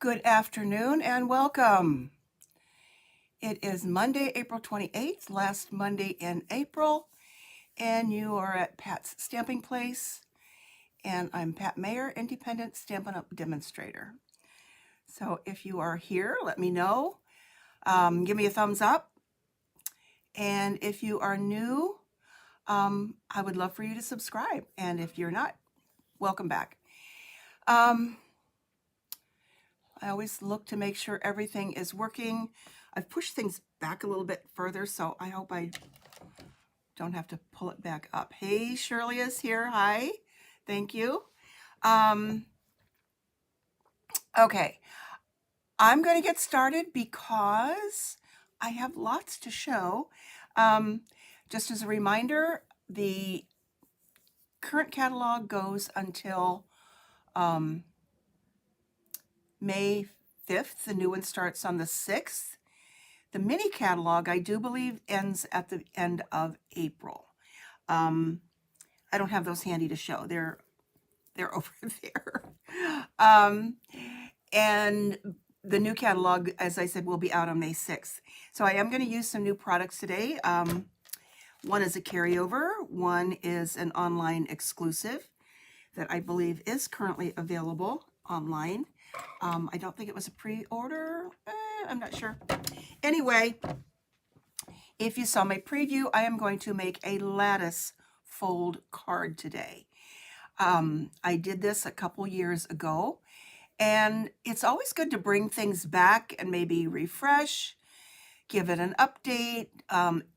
Good afternoon and welcome. It is Monday, April 28th, last Monday in April, and you are at Pat's Stamping Place, and I'm Pat Mayer, Independent Stampin' Up! Demonstrator. So if you are here, let me know. Give me a thumbs up. And if you are new, I would love for you to subscribe. And if you're not, welcome back. I always look to make sure everything is working. I've pushed things back a little bit further, so I hope I don't have to pull it back up. Hey, Shirley is here. Hi. Thank you. Okay. I'm going to get started because I have lots to show. Just as a reminder, the current catalog goes until May 5th. The new one starts on the 6th. The mini catalog, I do believe, ends at the end of April. I don't have those handy to show. They're over there. And the new catalog, as I said, will be out on May 6th. So I am going to use some new products today. One is a carryover. One is an online exclusive that I believe is currently available online. I don't think it was a pre-order. I'm not sure. Anyway, if you saw my preview, I am going to make a lattice fold card today. I did this a couple years ago, and it's always good to bring things back and maybe refresh, give it an update,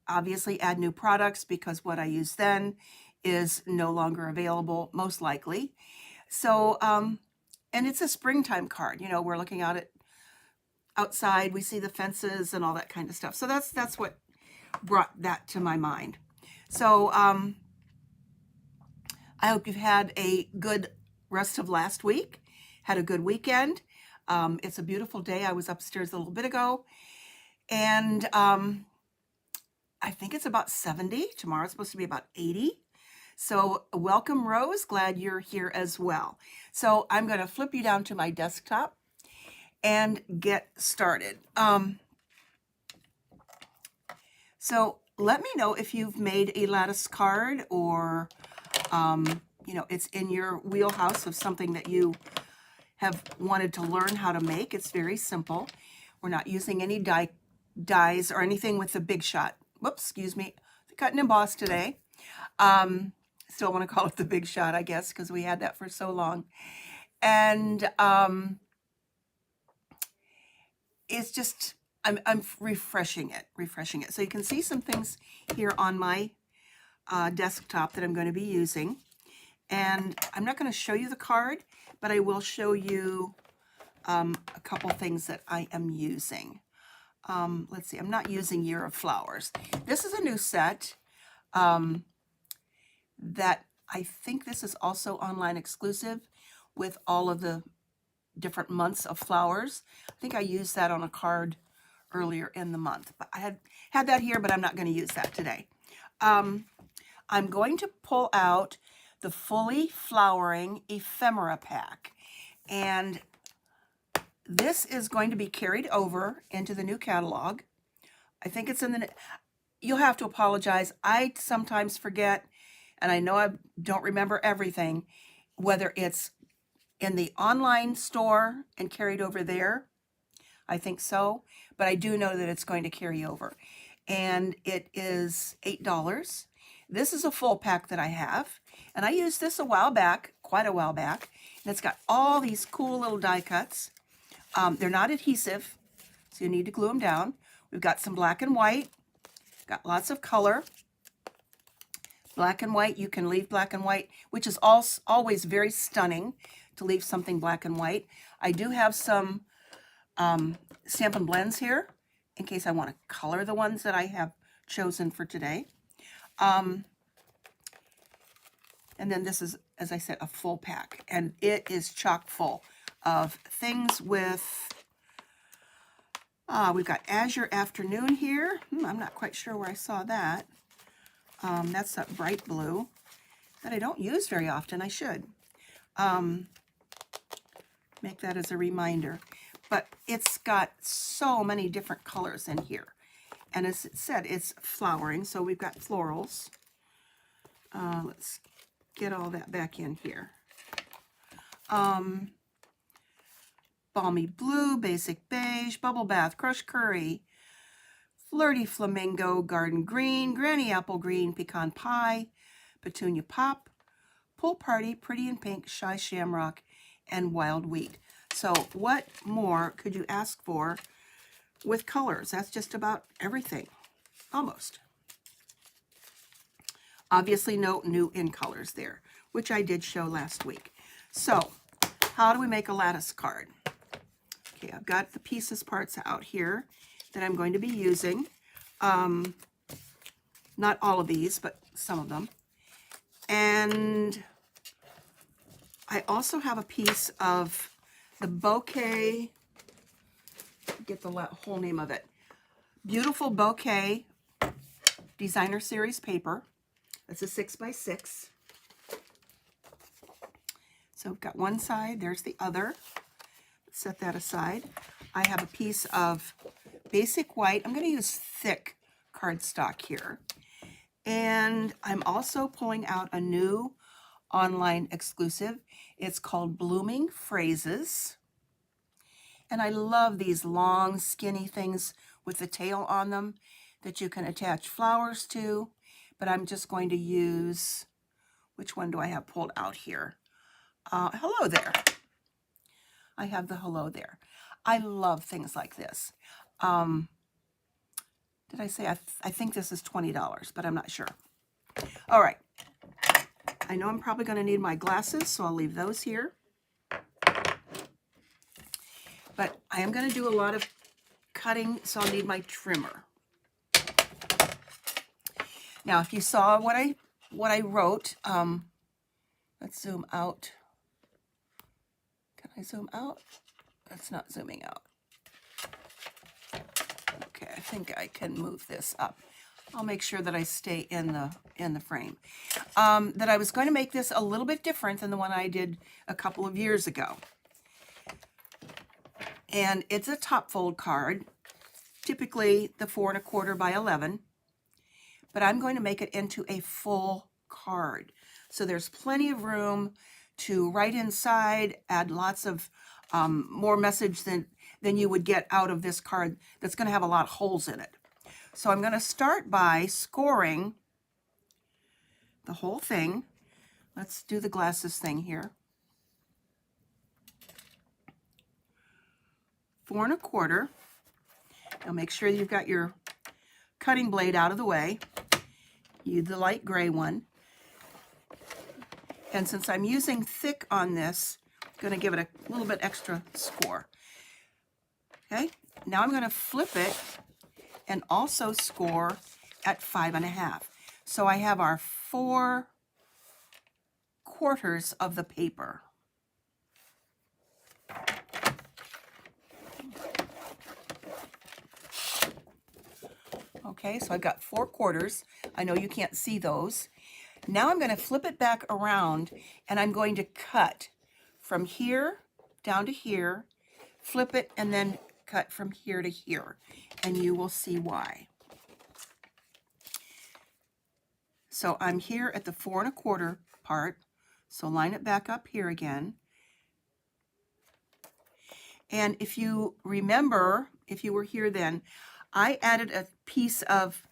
obviously add new products because what I used then is no longer available, most likely. So, and it's a springtime card. You know, we're looking at it outside, we see the fences and all that kind of stuff. So that's what brought that to my mind. So I hope you've had a good rest of last week, had a good weekend. It's a beautiful day. I was upstairs a little bit ago, and I think it's about 70. Tomorrow's supposed to be about 80. So welcome, Rose. Glad you're here as well. So I'm going to flip you down to my desktop and get started. So let me know if you've made a lattice card or, you know, it's in your wheelhouse of something that you have wanted to learn how to make. It's very simple. We're not using any dies or anything with the Big Shot. Whoops, excuse me. The cut and emboss today. Still want to call it the Big Shot, I guess, because we had that for so long. And it's just, I'm refreshing it. So you can see some things here on my desktop that I'm going to be using. And I'm not going to show you the card, but I will show you a couple things that I am using. Let's see, I'm not using Year of Flowers. This is a new set that I think this is also online exclusive with all of the different months of flowers. I think I used that on a card earlier in the month, but I had that here, but I'm not going to use that today. I'm going to pull out the Fully Flowering Ephemera pack, and this is going to be carried over into the new catalog. I think it's in the, you'll have to apologize. I sometimes forget, and I know I don't remember everything, whether it's in the online store and carried over there. I think so, but I do know that it's going to carry over. And it is $8. This is a full pack that I have, and I used this a while back, quite a while back, and it's got all these cool little die cuts. They're not adhesive, so you need to glue them down. We've got some black and white, got lots of color. Black and white, you can leave black and white, which is always very stunning to leave something black and white. I do have some Stampin' Blends here in case I want to color the ones that I have chosen for today. And then this is, as I said, a full pack, and it is chock full of things with, we've got Azure Afternoon here. I'm not quite sure where I saw that. That's that bright blue that I don't use very often. I should make that as a reminder. but it's got so many different colors in here. And as it said, it's flowering, so we've got florals. Let's get all that back in here. Balmy blue, basic beige, bubble bath, crushed curry, flirty flamingo, garden green, granny apple green, pecan pie, petunia pop, pool party, pretty in pink, shy shamrock, and wild wheat. So what more could you ask for with colors? That's just about everything, almost. Obviously no new in colors there, which I did show last week. So how do we make a lattice card? Okay, I've got the pieces parts out here that I'm going to be using. Not all of these, but some of them. And I also have a piece of the bouquet, get the whole name of it, Beautiful Bouquet Designer Series paper. It's a 6x6. So I've got one side, there's the other. Set that aside. I have a piece of basic white. I'm going to use thick cardstock here. And I'm also pulling out a new online exclusive. It's called Blooming Phrases. And I love these long, skinny things with the tail on them that you can attach flowers to. But I'm just going to use, which one do I have pulled out here? Hello there. I have the hello there. I love things like this. Did I say, I think this is $20, but I'm not sure. All right. I know I'm probably going to need my glasses, so I'll leave those here. But I am going to do a lot of cutting, so I'll need my trimmer. Now, if you saw what I wrote, let's zoom out. Can I zoom out? That's not zooming out. Okay, I think I can move this up. I'll make sure that I stay in the frame. That I was going to make this a little bit different than the one I did a couple of years ago. And it's a top fold card, typically the 4 1/4 by 11. But I'm going to make it into a full card. So there's plenty of room to write inside, add lots of more message than you would get out of this card that's going to have a lot of holes in it. So I'm going to start by scoring the whole thing. Let's do the glasses thing here. 4 1/4. Now make sure you've got your cutting blade out of the way. Use the light gray one. And since I'm using thick on this, I'm going to give it a little bit extra score. Okay, now I'm going to flip it and also score at 5 1/2. So I have our 4 1/4 of the paper. Okay, so I've got 4 1/4. I know you can't see those. Now I'm going to flip it back around and I'm going to cut from here down to here, flip it, and then cut from here to here. And you will see why. So I'm here at the 4 1/4 part. So line it back up here again. And if you remember, if you were here then, I added a piece of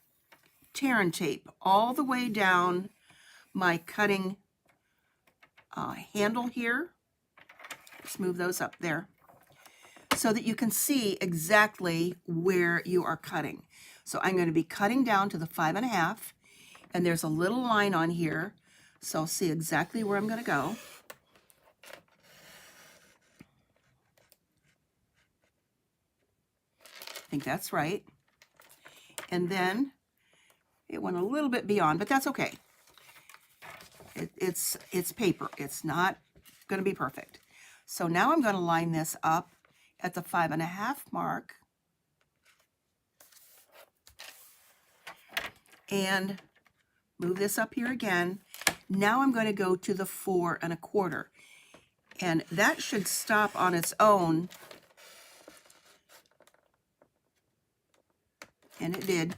Terran tape all the way down my cutting handle here. Let's move those up there so that you can see exactly where you are cutting. So I'm going to be cutting down to the 5 1/2, and there's a little line on here, so I'll see exactly where I'm going to go. I think that's right. And then it went a little bit beyond, but that's okay. It's paper. It's not going to be perfect. So now I'm going to line this up at the 5 1/2 mark. And move this up here again. Now I'm going to go to the 4 1/4. And that should stop on its own and it did,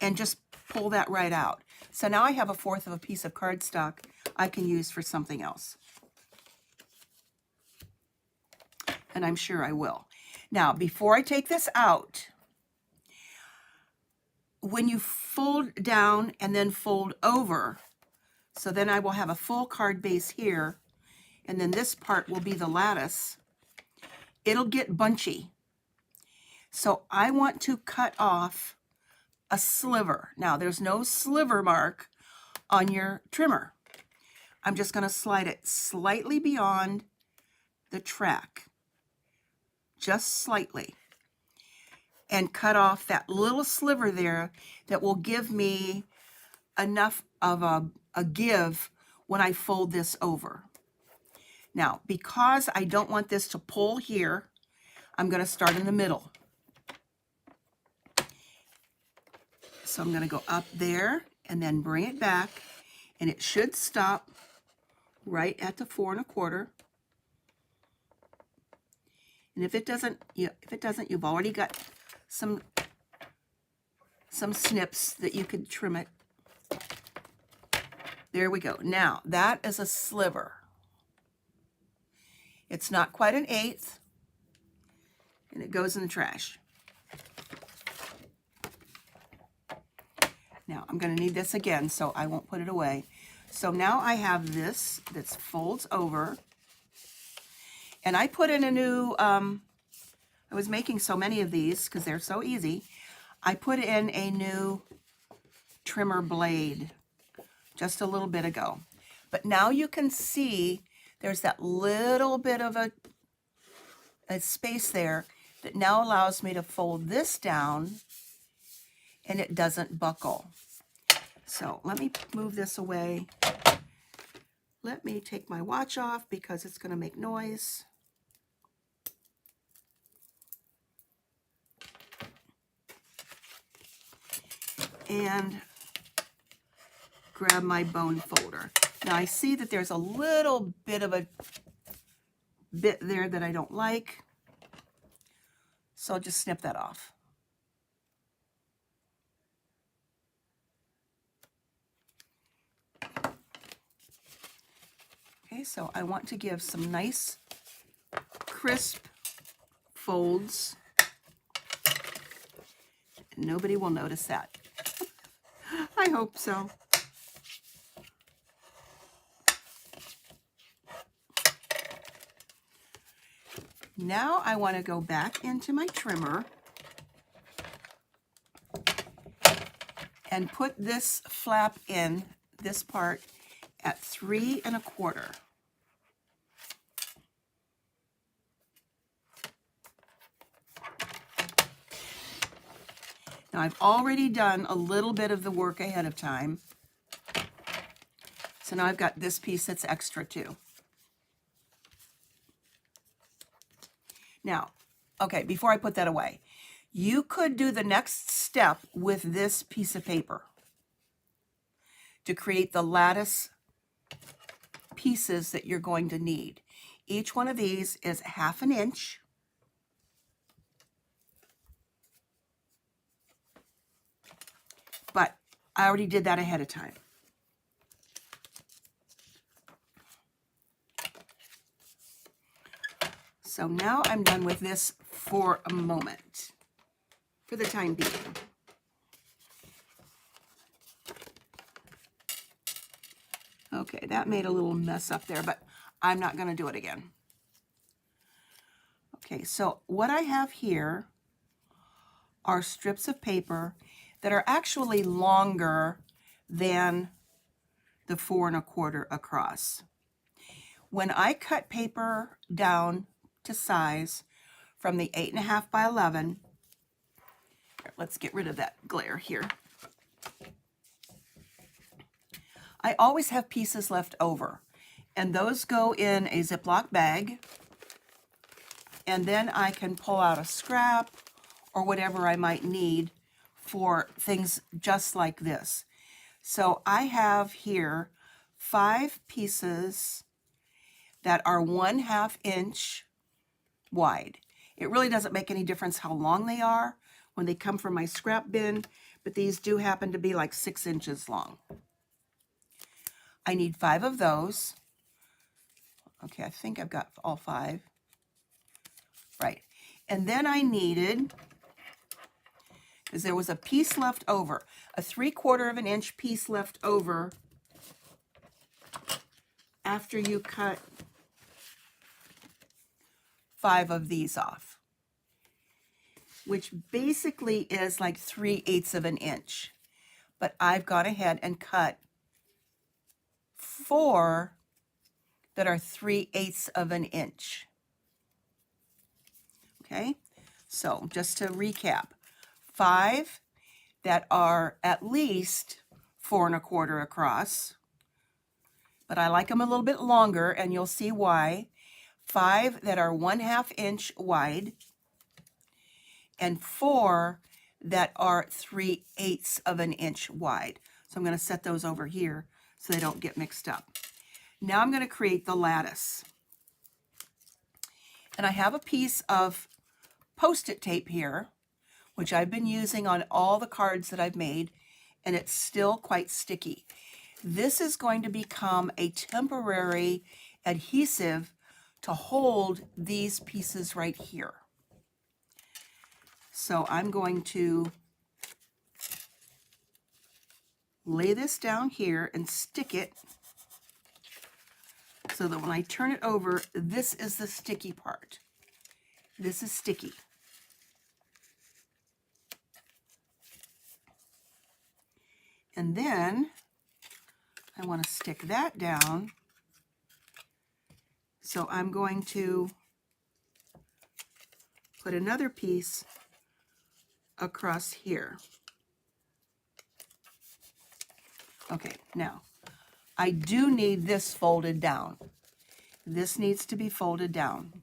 and just pull that right out. So now I have 1/4 of a piece of cardstock I can use for something else. And I'm sure I will. Now, before I take this out, when you fold down and then fold over, so then I will have a full card base here, and then this part will be the lattice, it'll get bunchy. So I want to cut off a sliver. Now, there's no sliver mark on your trimmer. I'm just going to slide it slightly beyond the track, just slightly, and cut off that little sliver there that will give me enough of a give when I fold this over. Now, because I don't want this to pull here, I'm going to start in the middle. So I'm going to go up there and then bring it back, and it should stop right at the 4 1/4. And if it doesn't, you've already got some snips that you could trim it. There we go. Now, that is a sliver. It's not quite an 1/8, and it goes in the trash. Now, I'm going to need this again, so I won't put it away. So now I have this that folds over, and I put in a new, I was making so many of these because they're so easy. I put in a new trimmer blade just a little bit ago. But now you can see there's that little bit of a space there that now allows me to fold this down, and it doesn't buckle. So let me move this away. Let me take my watch off because it's going to make noise. And grab my bone folder. Now I see that there's a little bit of a bit there that I don't like, so I'll just snip that off. Okay, so I want to give some nice crisp folds. Nobody will notice that. I hope so. Now I want to go back into my trimmer and put this flap in, this part, at 3 1/4. Now I've already done a little bit of the work ahead of time. So now I've got this piece that's extra too. Now, okay, before I put that away, you could do the next step with this piece of paper to create the lattice pieces that you're going to need. Each one of these is 1/2 inch. But I already did that ahead of time. So now I'm done with this for a moment, for the time being. Okay, that made a little mess up there, but I'm not going to do it again. Okay, so what I have here are strips of paper that are actually longer than the 4 1/4 across. When I cut paper down to size from the 8 1/2 by 11, let's get rid of that glare here. I always have pieces left over, and those go in a Ziploc bag, and then I can pull out a scrap or whatever I might need for things just like this. So I have here 5 pieces that are 1/2 inch wide. It really doesn't make any difference how long they are. when they come from my scrap bin, but these do happen to be like 6 inches long. I need 5 of those. Okay, I think I've got all 5. Right. And then I needed, because there was a piece left over, a 3/4 of an inch piece left over after you cut 5 of these off, which basically is like 3/8 of an inch. But I've gone ahead and cut 4 that are 3/8 of an inch. Okay, so just to recap, 5 that are at least 4 1/4 across, but I like them a little bit longer, and you'll see why. 5 that are 1/2 inch wide, and 4 that are 3/8 of an inch wide. So I'm going to set those over here so they don't get mixed up. Now I'm going to create the lattice. And I have a piece of Post-it tape here, which I've been using on all the cards that I've made, and it's still quite sticky. This is going to become a temporary adhesive to hold these pieces right here. So I'm going to lay this down here and stick it so that when I turn it over, this is the sticky part. This is sticky. And then I want to stick that down. So I'm going to put another piece across here. Okay, now I do need this folded down. This needs to be folded down.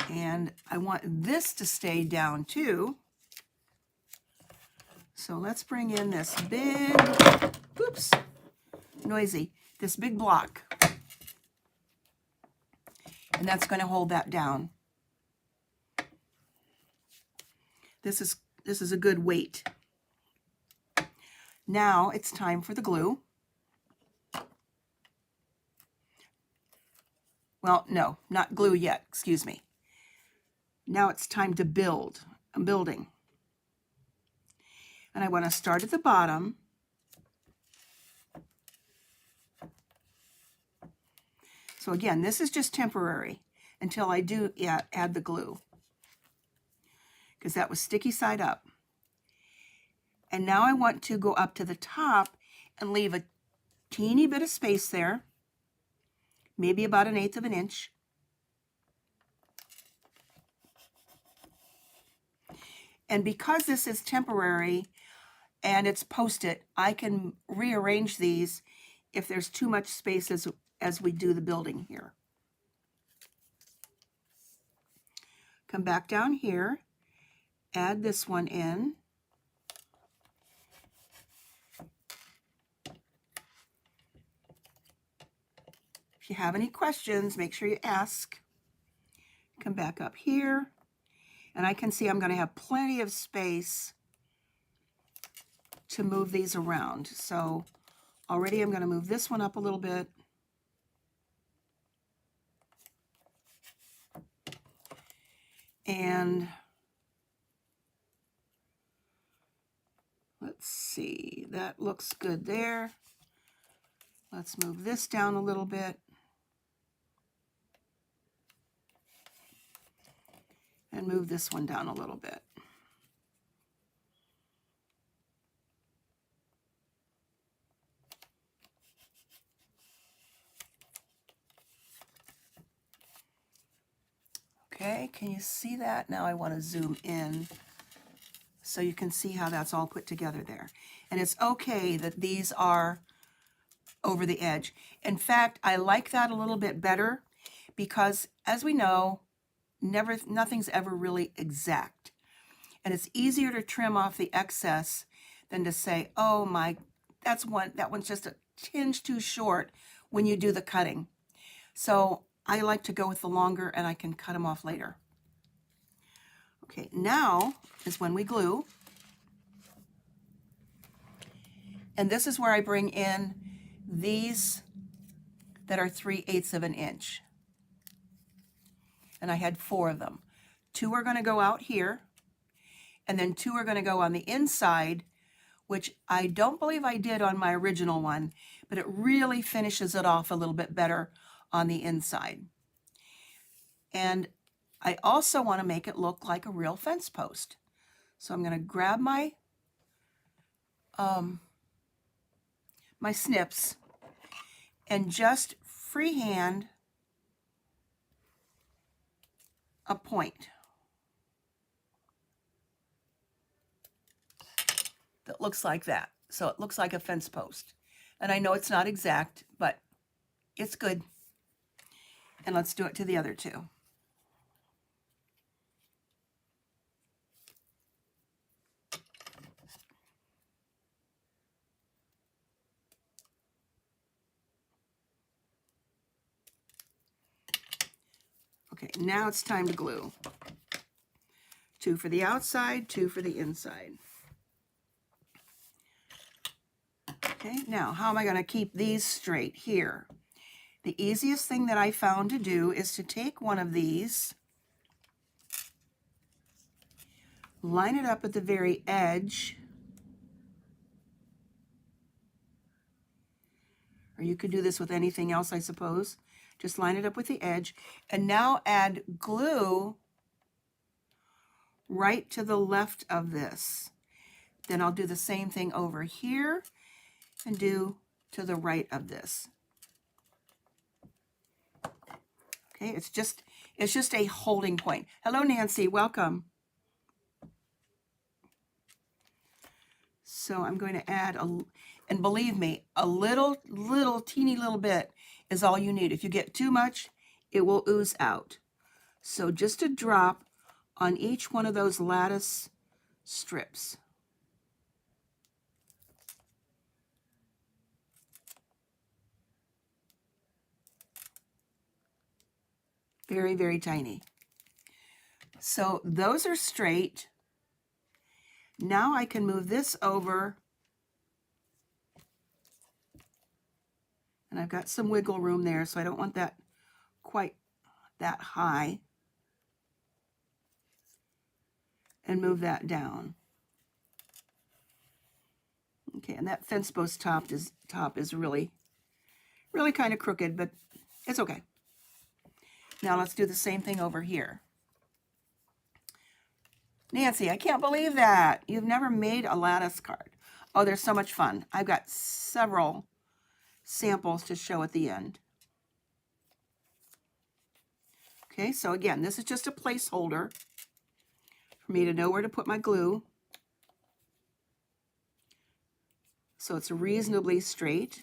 And I want this to stay down too. So let's bring in this big, oops, noisy, this big block. And that's going to hold that down. This is a good weight. Now it's time for the glue. Well, no, not glue yet, excuse me. Now it's time to build. I'm building. And I want to start at the bottom. So again, this is just temporary until I do add the glue, because that was sticky side up. And now I want to go up to the top and leave a teeny bit of space there, maybe about 1/8 of an inch. And because this is temporary and it's Post-it, I can rearrange these if there's too much space as we do the building here. Come back down here, add this one in. If you have any questions, make sure you ask. Come back up here, and I can see I'm going to have plenty of space to move these around. So already I'm going to move this one up a little bit. And let's see, that looks good there. Let's move this down a little bit. And move this one down a little bit. Okay, can you see that? Now I want to zoom in so you can see how that's all put together there. And it's okay that these are over the edge. In fact, I like that a little bit better because, as we know, nothing's ever really exact. And it's easier to trim off the excess than to say, oh, my that one's just a tinge too short when you do the cutting. So I like to go with the longer, and I can cut them off later. Okay, now is when we glue. And this is where I bring in these that are 3/8 of an inch. And I had 4 of them. 2 are going to go out here, and then 2 are going to go on the inside, which I don't believe I did on my original one, but it really finishes it off a little bit better on the inside. And I also want to make it look like a real fence post. So I'm going to grab my my snips and just freehand a point that looks like that. So it looks like a fence post. And I know it's not exact, but it's good. And let's do it to the other 2. Okay, now it's time to glue. 2 for the outside, 2 for the inside. Okay, now how am I going to keep these straight here? The easiest thing that I found to do is to take one of these, line it up at the very edge, or you could do this with anything else, I suppose. Just line it up with the edge, and now add glue right to the left of this. Then I'll do the same thing over here and do to the right of this. Okay, it's just a holding point. Hello, Nancy, welcome. So I'm going to add and believe me, a little teeny little bit is all you need. If you get too much, it will ooze out. So just a drop on each one of those lattice strips. Very, very tiny. So those are straight. Now I can move this over, and I've got some wiggle room there, so I don't want that quite that high, and move that down. Okay, and that fence post top is really kind of crooked, but it's okay. Now let's do the same thing over here. Nancy, I can't believe that. You've never made a lattice card. Oh, they're so much fun. I've got several samples to show at the end. Okay, so again, this is just a placeholder for me to know where to put my glue. So it's reasonably straight.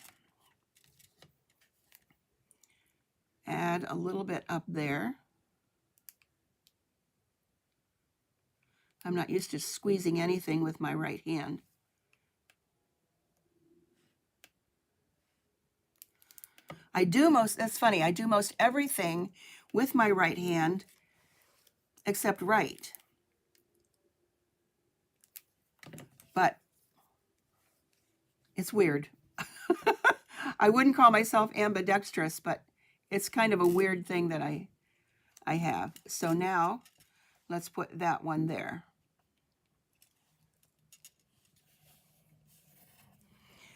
Add a little bit up there. I'm not used to squeezing anything with my right hand. That's funny, I do most everything with my right hand except right. But it's weird. I wouldn't call myself ambidextrous, but it's kind of a weird thing that I have. So now let's put that one there.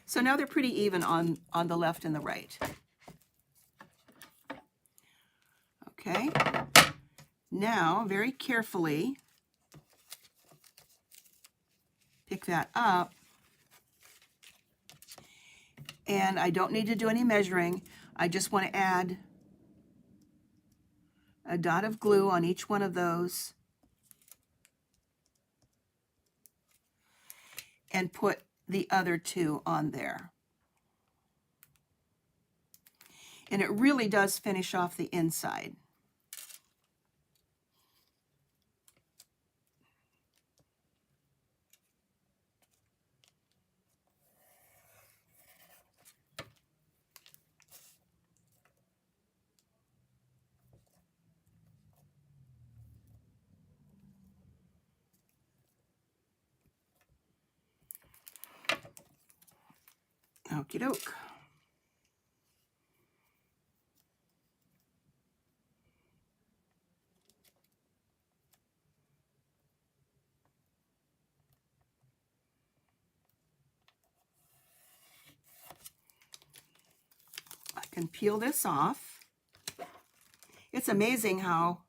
So now they're pretty even on the left and the right. Okay, now very carefully pick that up, and I don't need to do any measuring. I just want to add a dot of glue on each one of those and put the other 2 on there. And it really does finish off the inside. Okie doke. I can peel this off. It's amazing how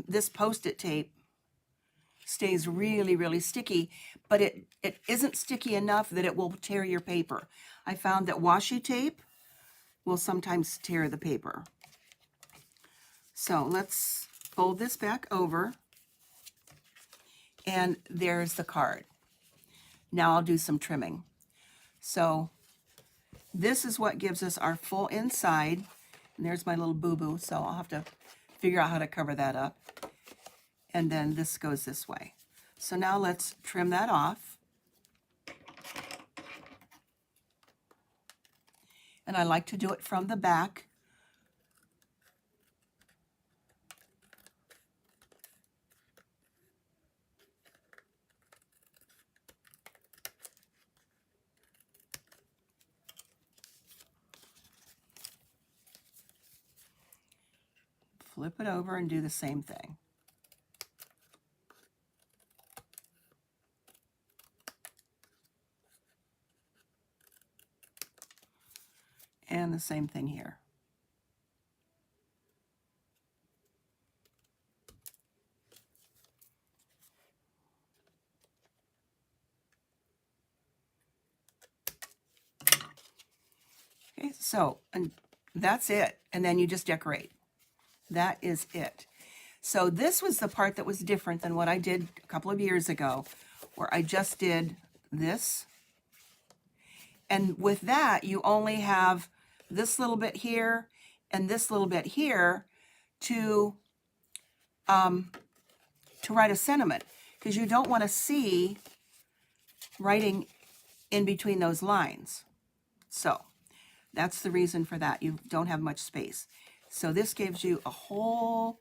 this Post-it tape stays really, really sticky, but it isn't sticky enough that it will tear your paper. I found that washi tape will sometimes tear the paper. So let's fold this back over, and there's the card. Now I'll do some trimming. So this is what gives us our full inside. And there's my little boo-boo, so I'll have to figure out how to cover that up. And then this goes this way. So now let's trim that off. And I like to do it from the back. Flip it over and do the same thing. And the same thing here. Okay, so and that's it. And then you just decorate. That is it. So this was the part that was different than what I did a couple of years ago, where I just did this. And with that, you only have this little bit here and this little bit here to write a sentiment, because you don't want to see writing in between those lines. So that's the reason for that. You don't have much space. So this gives you a whole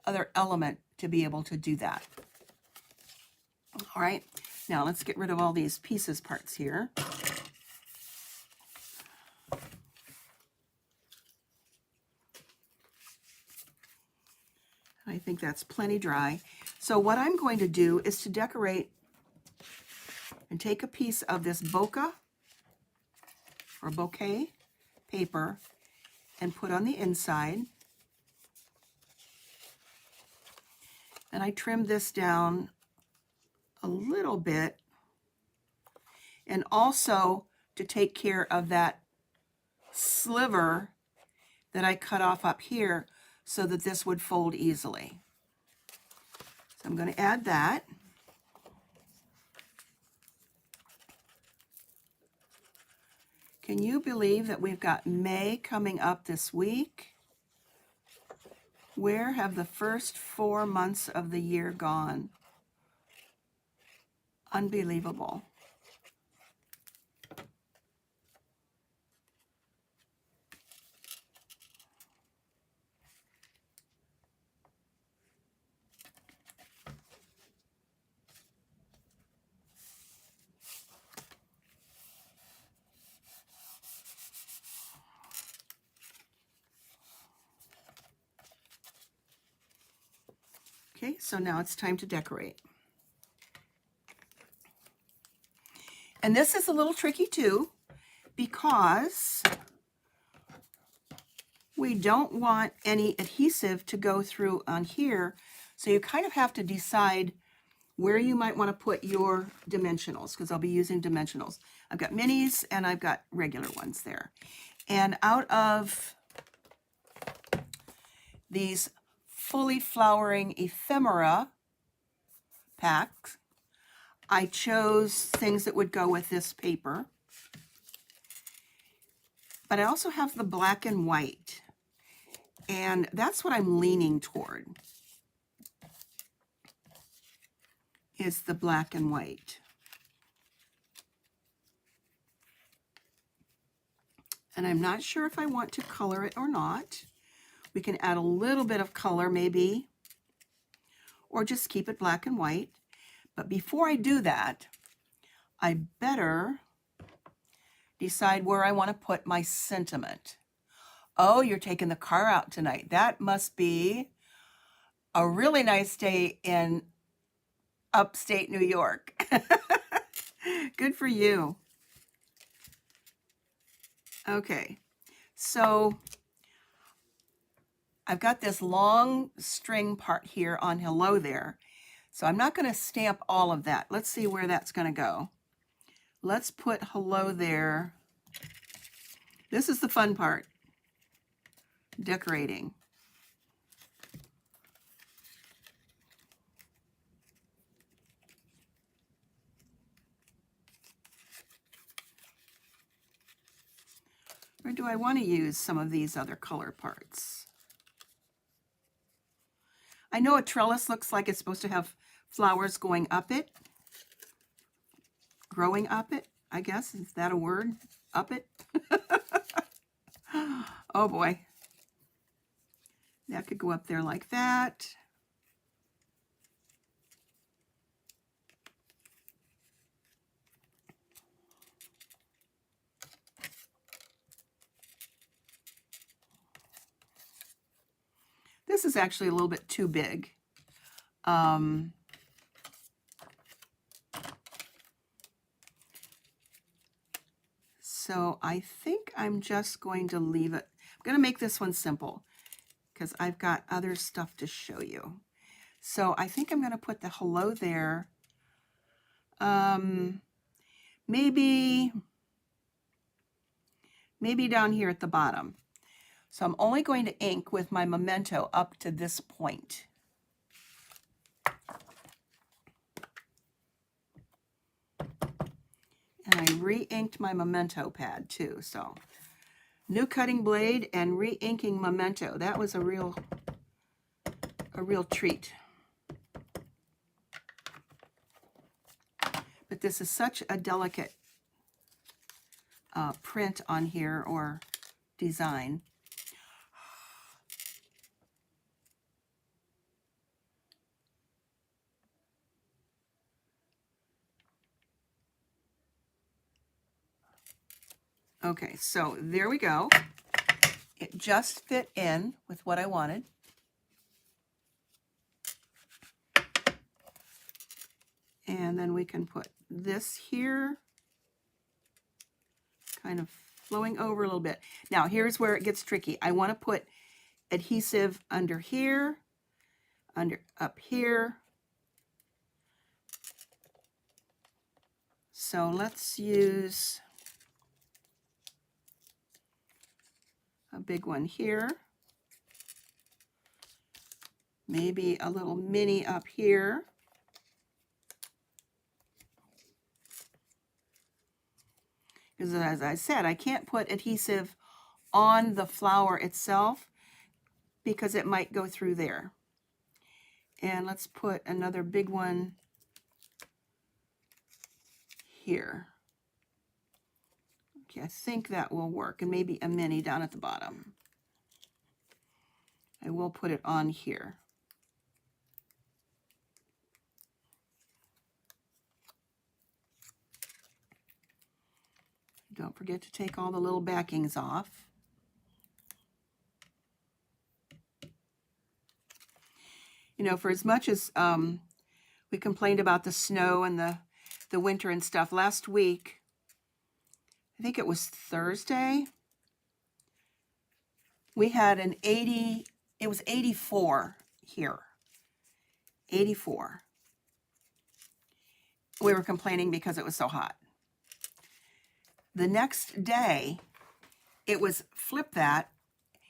other element to be able to do that. All right, now let's get rid of all these pieces parts here. I think that's plenty dry. So what I'm going to do is to decorate and take a piece of this bokeh or bouquet paper and put on the inside. And I trimmed this down a little bit, and also to take care of that sliver that I cut off up here so that this would fold easily. So I'm going to add that. Can you believe that we've got May coming up this week? Where have the first 4 months of the year gone? Unbelievable. Okay, so now it's time to decorate. And this is a little tricky too, because we don't want any adhesive to go through on here. So you kind of have to decide where you might want to put your dimensionals, because I'll be using dimensionals. I've got minis and I've got regular ones there. And out of these fully flowering ephemera packs, I chose things that would go with this paper. But I also have the black and white, and that's what I'm leaning toward, is the black and white. And I'm not sure if I want to color it or not. We can add a little bit of color maybe, or just keep it black and white. But before I do that, I better decide where I want to put my sentiment. Oh, you're taking the car out tonight. That must be a really nice day in upstate New York. Good for you. Okay, so I've got this long string part here on hello there. So I'm not going to stamp all of that. Let's see where that's going to go. Let's put hello there. This is the fun part, decorating. Or do I want to use some of these other color parts? I know a trellis looks like it's supposed to have flowers going up it, growing up it, I guess. Is that a word? Up it? Oh boy. That could go up there like that. This is actually a little bit too big. So I think I'm just going to leave it. I'm going to make this one simple because I've got other stuff to show you. So I think I'm going to put the hello there. Maybe down here at the bottom. So I'm only going to ink with my memento up to this point. And I re-inked my memento pad too. So new cutting blade and re-inking memento. That was a real treat. But this is such a delicate print on here, or design. Okay, so there we go. It just fit in with what I wanted. And then we can put this here, kind of flowing over a little bit. Now, here's where it gets tricky. I want to put adhesive under here, up here. So let's use a big one here, maybe a little mini up here. Because as I said, I can't put adhesive on the flower itself because it might go through there. And let's put another big one here. Okay, I think that will work, and maybe a mini down at the bottom. I will put it on here. Don't forget to take all the little backings off. You know, for as much as we complained about the snow and the winter and stuff, last week, I think it was Thursday, we had an 80, it was 84 here. 84. We were complaining because it was so hot. The next day, it was flip that.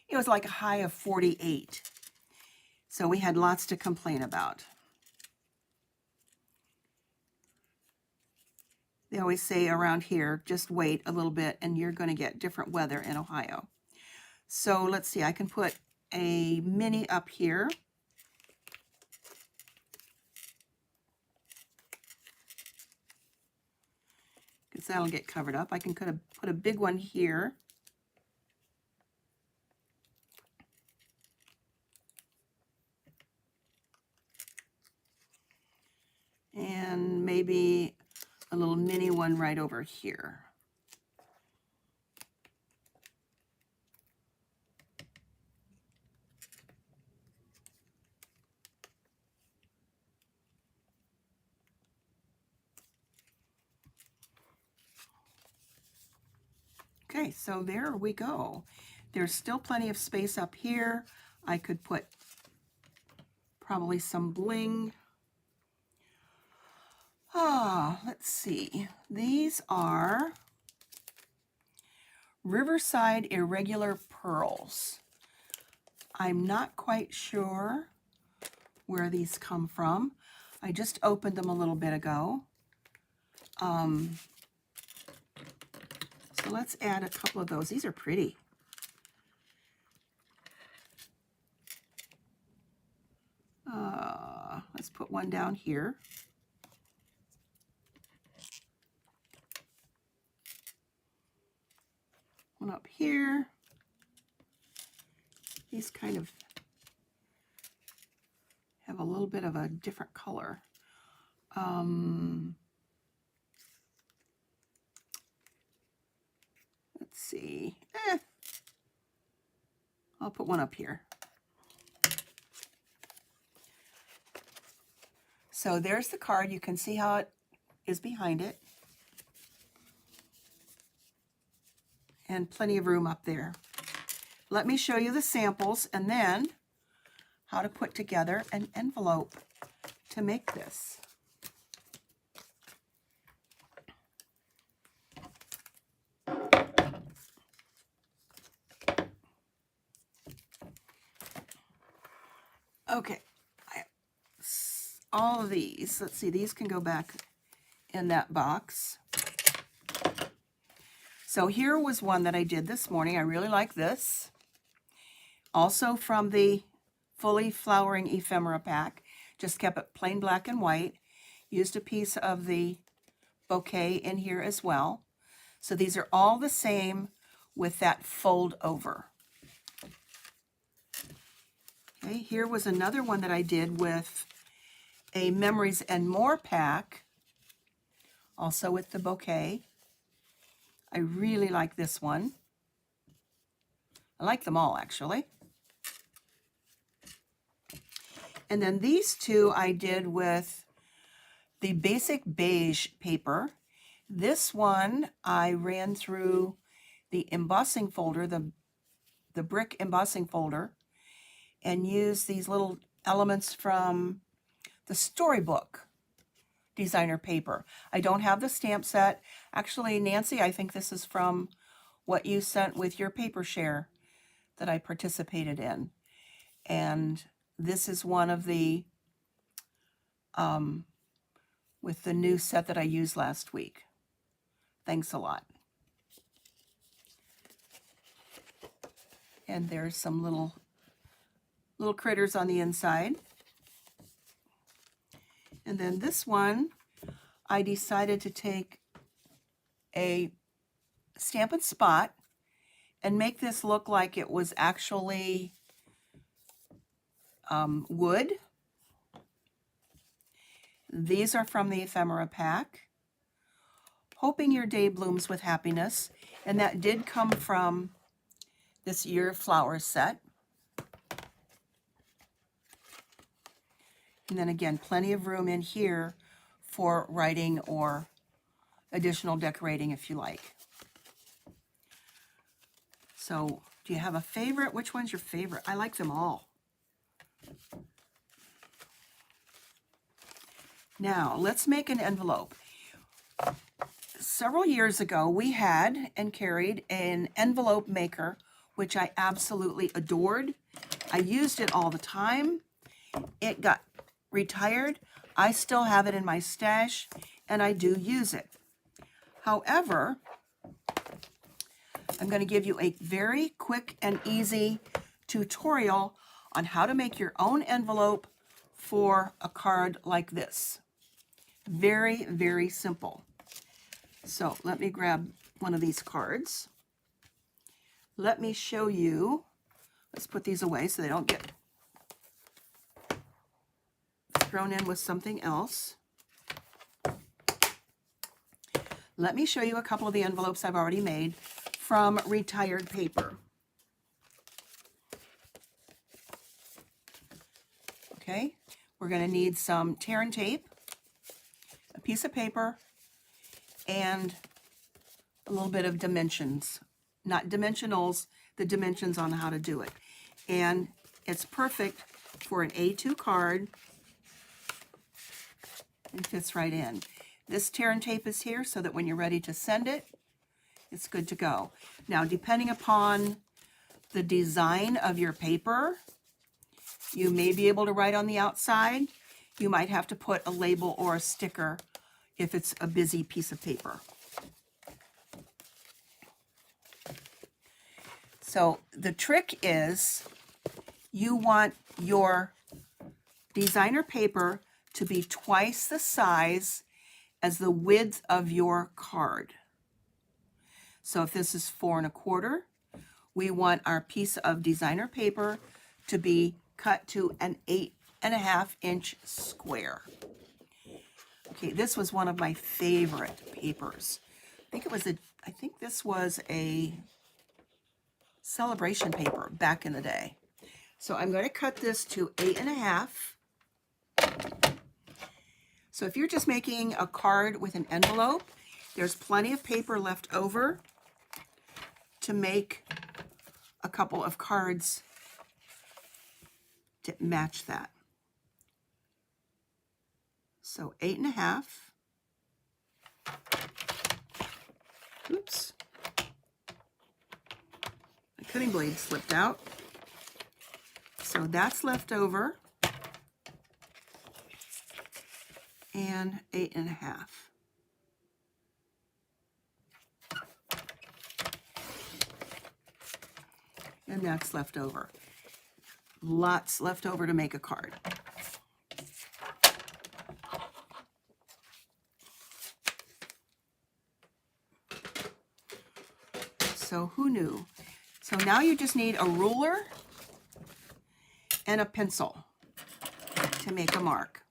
It was like a high of 48. So we had lots to complain about. They always say around here, just wait a little bit and you're going to get different weather in Ohio. So let's see, I can put a mini up here. Because that'll get covered up. I can put a big one here. And maybe a little mini one right over here. Okay, so there we go. There's still plenty of space up here. I could put probably some bling. Let's see. These are Riverside Irregular Pearls. I'm not quite sure where these come from. I just opened them a little bit ago. So let's add a couple of those. These are pretty. Let's put one down here. One up here. These kind of have a little bit of a different color. Let's see. I'll put one up here. So there's the card. You can see how it is behind it. And plenty of room up there. Let me show you the samples and then how to put together an envelope to make this. Okay, all of these, let's see, these can go back in that box. So here was one that I did this morning. I really like this. Also from the Fully Flowering Ephemera pack. Just kept it plain black and white. Used a piece of the bouquet in here as well. So these are all the same with that fold over. Okay, here was another one that I did with a Memories and More pack, also with the bouquet. I really like this one. I like them all, actually. And then these two I did with the basic beige paper. This one I ran through the embossing folder, the brick embossing folder, and used these little elements from the Storybook designer paper. I don't have the stamp set. Actually, Nancy, I think this is from what you sent with your paper share that I participated in. And this is one of the, with the new set that I used last week. Thanks a lot. And there's some little critters on the inside. And then this one, I decided to take a Stamp and Spot and make this look like it was actually wood. These are from the ephemera pack. Hoping Your Day Blooms with Happiness. And that did come from this Year of Flowers set. And then again, plenty of room in here for writing or additional decorating if you like. So, do you have a favorite? Which one's your favorite? I like them all. Now, let's make an envelope. Several years ago, we had and carried an envelope maker, which I absolutely adored. I used it all the time. It got retired. I still have it in my stash, and I do use it. However, I'm going to give you a very quick and easy tutorial on how to make your own envelope for a card like this. Very, very simple. So let me grab one of these cards. Let me show you. Let's put these away so they don't get thrown in with something else. Let me show you a couple of the envelopes I've already made from retired paper. Okay, we're going to need some tear and tape, a piece of paper, and a little bit of dimensions not dimensionals, the dimensions on how to do it. And it's perfect for an A2 card. It fits right in. This tear and tape is here so that when you're ready to send it, it's good to go. Now, depending upon the design of your paper, you may be able to write on the outside. You might have to put a label or a sticker if it's a busy piece of paper. So the trick is you want your designer paper to be twice the size as the width of your card. So if this is 4 1/4, we want our piece of designer paper to be cut to an 8 1/2 inch square. Okay, this was one of my favorite papers. I think this was a celebration paper back in the day. So I'm going to cut this to 8 1/2. So if you're just making a card with an envelope, there's plenty of paper left over to make a couple of cards to match that. So 8 1/2. Oops. My cutting blade slipped out. So that's left over. And 8 1/2. And that's left over. Lots left over to make a card. So who knew? So now you just need a ruler and a pencil to make a mark.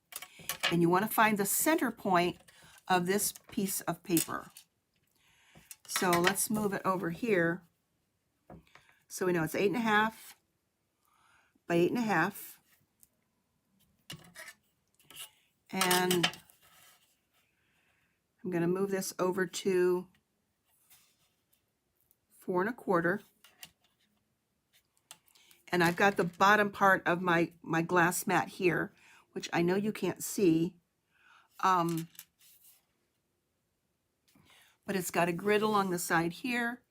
And you want to find the center point of this piece of paper. So let's move it over here. So we know it's 8 1/2 by 8 1/2. And I'm going to move this over to 4 1/4. And I've got the bottom part of my glass mat here, which I know you can't see. But it's got a grid along the side here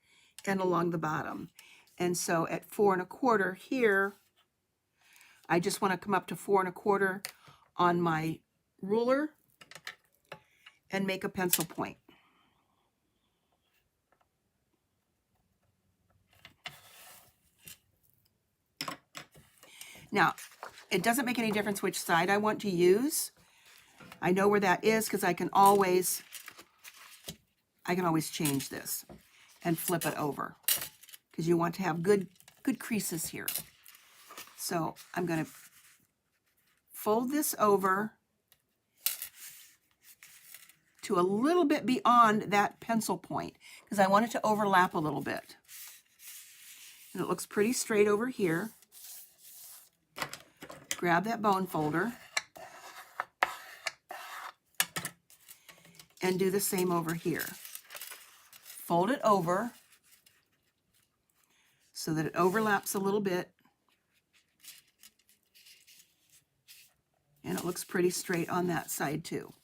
and along the bottom. And so at 4 1/4 here, I just want to come up to 4 1/4 on my ruler and make a pencil point. Now, it doesn't make any difference which side I want to use. I know where that is because I can always change this and flip it over because you want to have good creases here. So I'm going to fold this over to a little bit beyond that pencil point because I want it to overlap a little bit. And it looks pretty straight over here. Grab that bone folder and do the same over here. Fold it over so that it overlaps a little bit. And it looks pretty straight on that side too.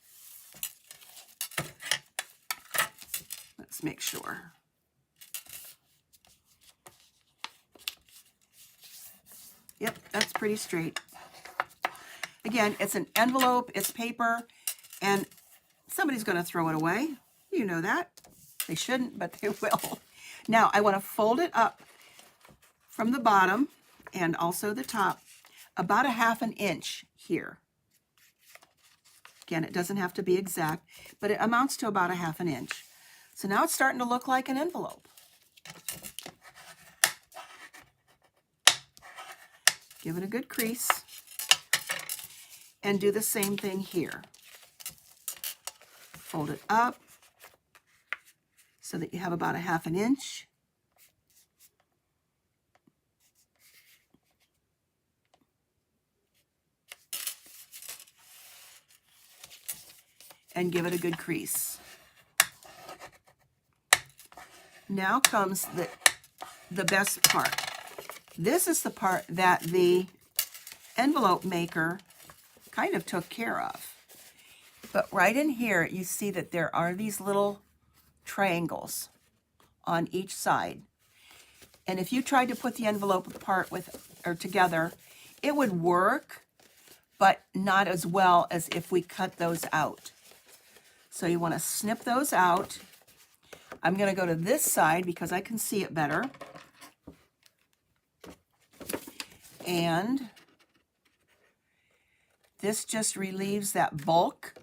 Let's make sure. Yep, that's pretty straight. Again, it's an envelope, it's paper, and somebody's going to throw it away. You know that. They shouldn't, but they will. Now, I want to fold it up from the bottom and also the top about 1/2 inch here. Again, it doesn't have to be exact, but it amounts to about 1/2 inch. So now it's starting to look like an envelope. Give it a good crease. And do the same thing here. Fold it up so that you have about 1/2 inch. And give it a good crease. Now comes the best part. This is the part that the envelope maker kind of took care of. But right in here, you see that there are these little triangles on each side. And if you tried to put the envelope apart or together, it would work, but not as well as if we cut those out. So you want to snip those out. I'm going to go to this side because I can see it better. And this just relieves that bulk.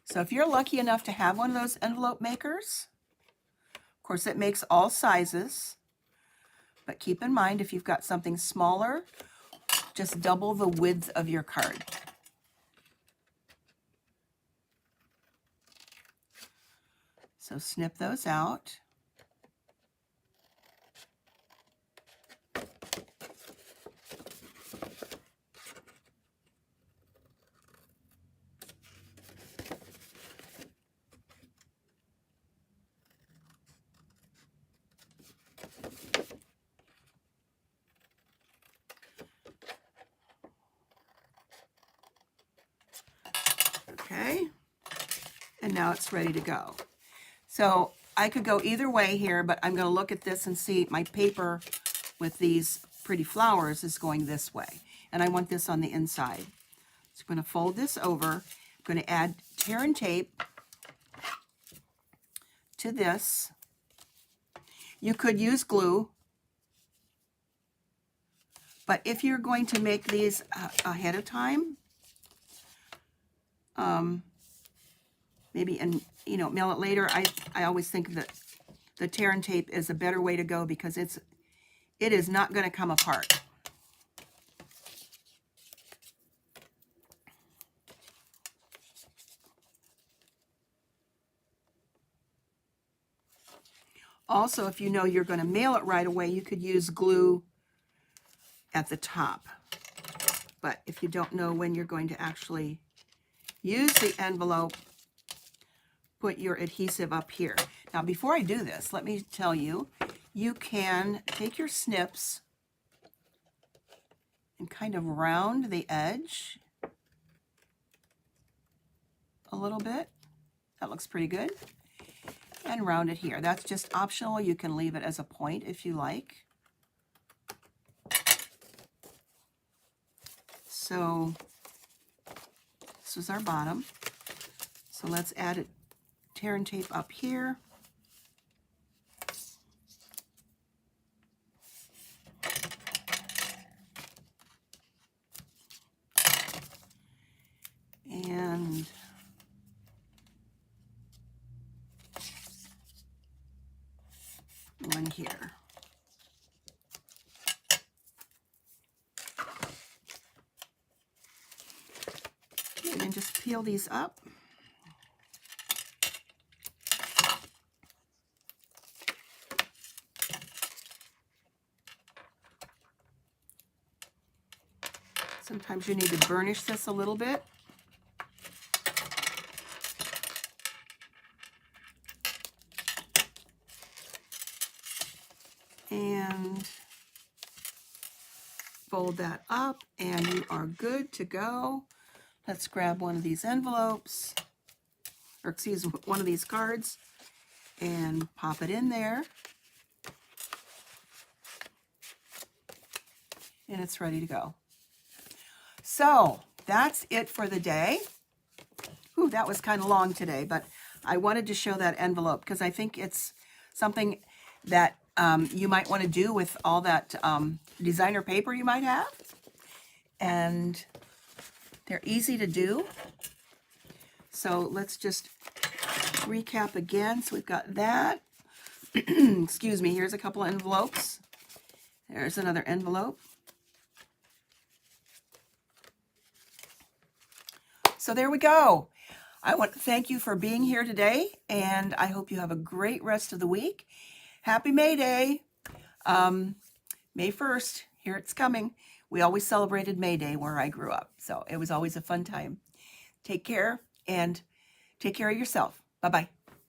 So if you're lucky enough to have one of those envelope makers, of course it makes all sizes, but keep in mind if you've got something smaller, just double the width of your card. So snip those out. Okay, and now it's ready to go. So I could go either way here, but I'm going to look at this and see my paper with these pretty flowers is going this way. And I want this on the inside. So I'm going to fold this over. I'm going to add tear and tape to this. You could use glue, but if you're going to make these ahead of time, maybe mail it later, I always think that the tear and tape is a better way to go because it is not going to come apart. Also, if you know you're going to mail it right away, you could use glue at the top. But if you don't know when you're going to actually use the envelope, put your adhesive up here. Now, before I do this, let me tell you, you can take your snips and kind of round the edge a little bit. That looks pretty good. And round it here. That's just optional. You can leave it as a point if you like. So this is our bottom. So let's add a tear and tape up here. And one here. And then just peel these up. Sometimes you need to burnish this a little bit. And fold that up and you are good to go. Let's grab one of these envelopes, or excuse me, one of these cards and pop it in there. And it's ready to go. So that's it for the day. Ooh, that was kind of long today, but I wanted to show that envelope because I think it's something that you might want to do with all that designer paper you might have. And they're easy to do. So let's just recap again. So we've got that. Excuse me, here's a couple of envelopes. There's another envelope. So there we go. I want to thank you for being here today, and I hope you have a great rest of the week. Happy May Day. May 1st, here it's coming. We always celebrated May Day where I grew up, so it was always a fun time. Take care, and take care of yourself. Bye-bye.